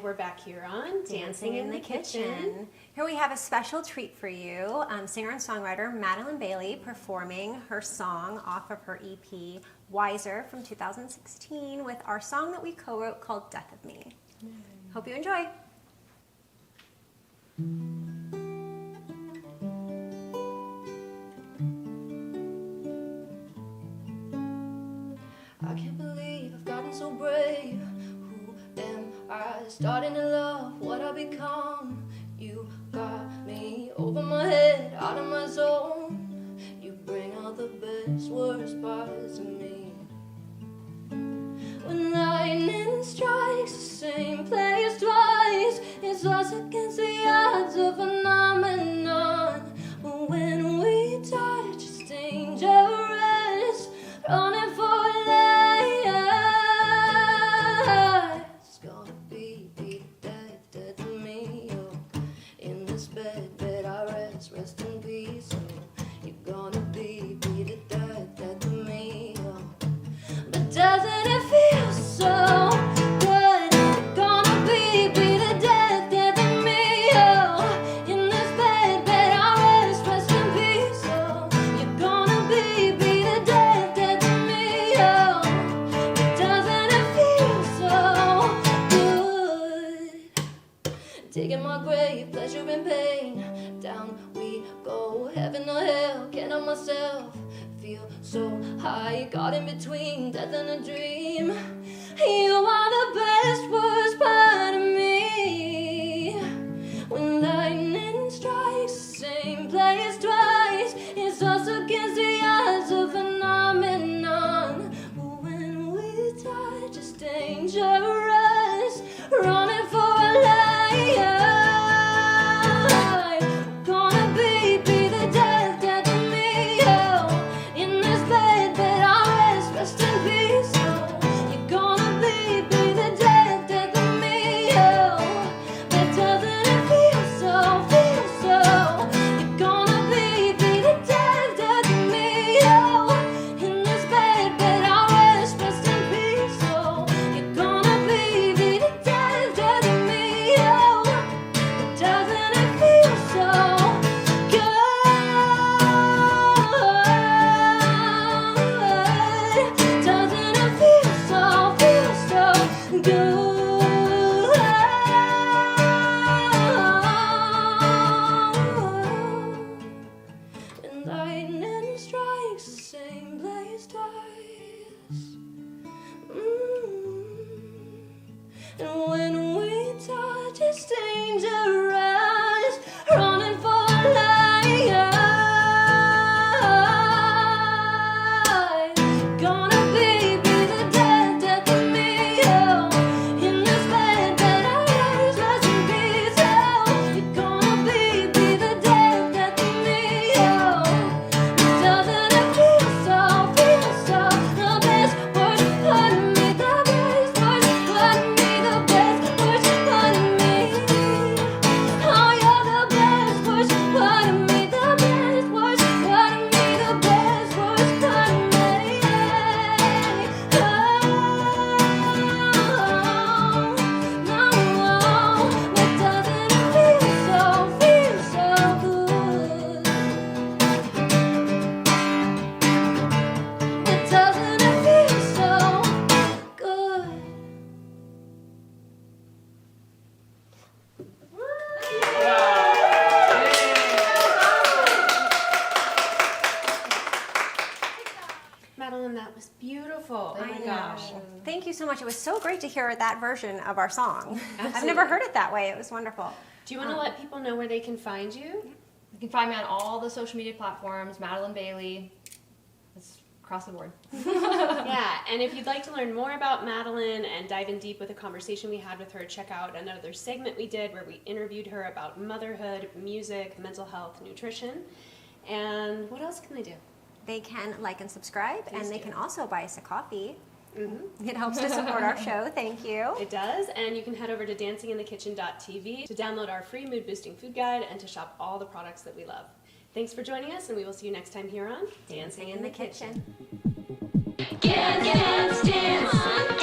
we're back here on Dancing in the Kitchen. Here we have a special treat for you. Singer and songwriter Madilyn Bailey performing her song off of her EP, Wiser, from 2016 with our song that we co-wrote called Death of Me. Hope you enjoy. I can't believe I've gotten so brave. Who am I? Starting to love what I become. You got me over my head, out of my zone. You bring out the best, worst parts of me. When lightning strikes the same place twice, it's us against the odds of phenomenon. But when we touch, it's dangerous, running for life. It's gonna be dead, dead to me. Oh, in this bed I rest in peace. Oh, you're gonna be the dead, dead to me. Oh, but doesn't it feel so good? You're gonna be the dead, dead to me. Oh, in this bed I rest in peace. Oh, you're gonna be the dead, dead to me. Oh, but doesn't it feel so good? Digging my grave, pleasure and pain. Down we go, heaven or hell, can't help myself. Feel so high, caught in between death and a dream. You are the best, worst part of me. When lightning strikes the same place twice, it's us against the odds of phenomenon. But when we touch, it's dangerous, running for a life. Gonna be the dead, dead to me. Oh, in this bed I rest in peace. Oh, you're gonna be the dead, dead to me. Oh, but doesn't it feel so, feel so? You're gonna be the dead, dead to me. Oh, in this bed I rest in peace. Oh, you're gonna be the dead, dead to me. Oh, but doesn't it feel so good? Doesn't it feel so good? When lightning strikes the same place twice. And when we touch, it's dangerous, running for life. Gonna be the dead, dead to me. Oh, in this bed I rest in peace. Oh, you're gonna be the dead, dead to me. Oh, doesn't it feel so, the best, worst part of me, the best, worst part of me, the best, worst part of me. Oh, you're the best, worst part of me, the best, worst part of me, the best, worst part of me. Oh, no, but doesn't it feel so good? But doesn't it feel so good? Madilyn, that was beautiful. Oh my gosh. Thank you so much. It was so great to hear that version of our song. I've Absolutely. never heard it that way. It was wonderful. Do you want to let people know where they can find you? You can find me on all the social media platforms, Madilyn Bailey. It's across the board. Yeah, and if you'd like to learn more about Madilyn and dive in deep with a conversation we had with her, check out another segment we did where we interviewed her about motherhood, music, mental health, nutrition. And what else can they do? They can like and subscribe, Please and they do. can also buy us a coffee. Mm-hmm. It helps to support our show. Thank you. It does, and you can head over to dancinginthekitchen.tv to download our free mood-boosting food guide and to shop all the products that we love. Thanks for joining us, and we will see you next time here on Dancing in the Kitchen. Dance, dance, dance.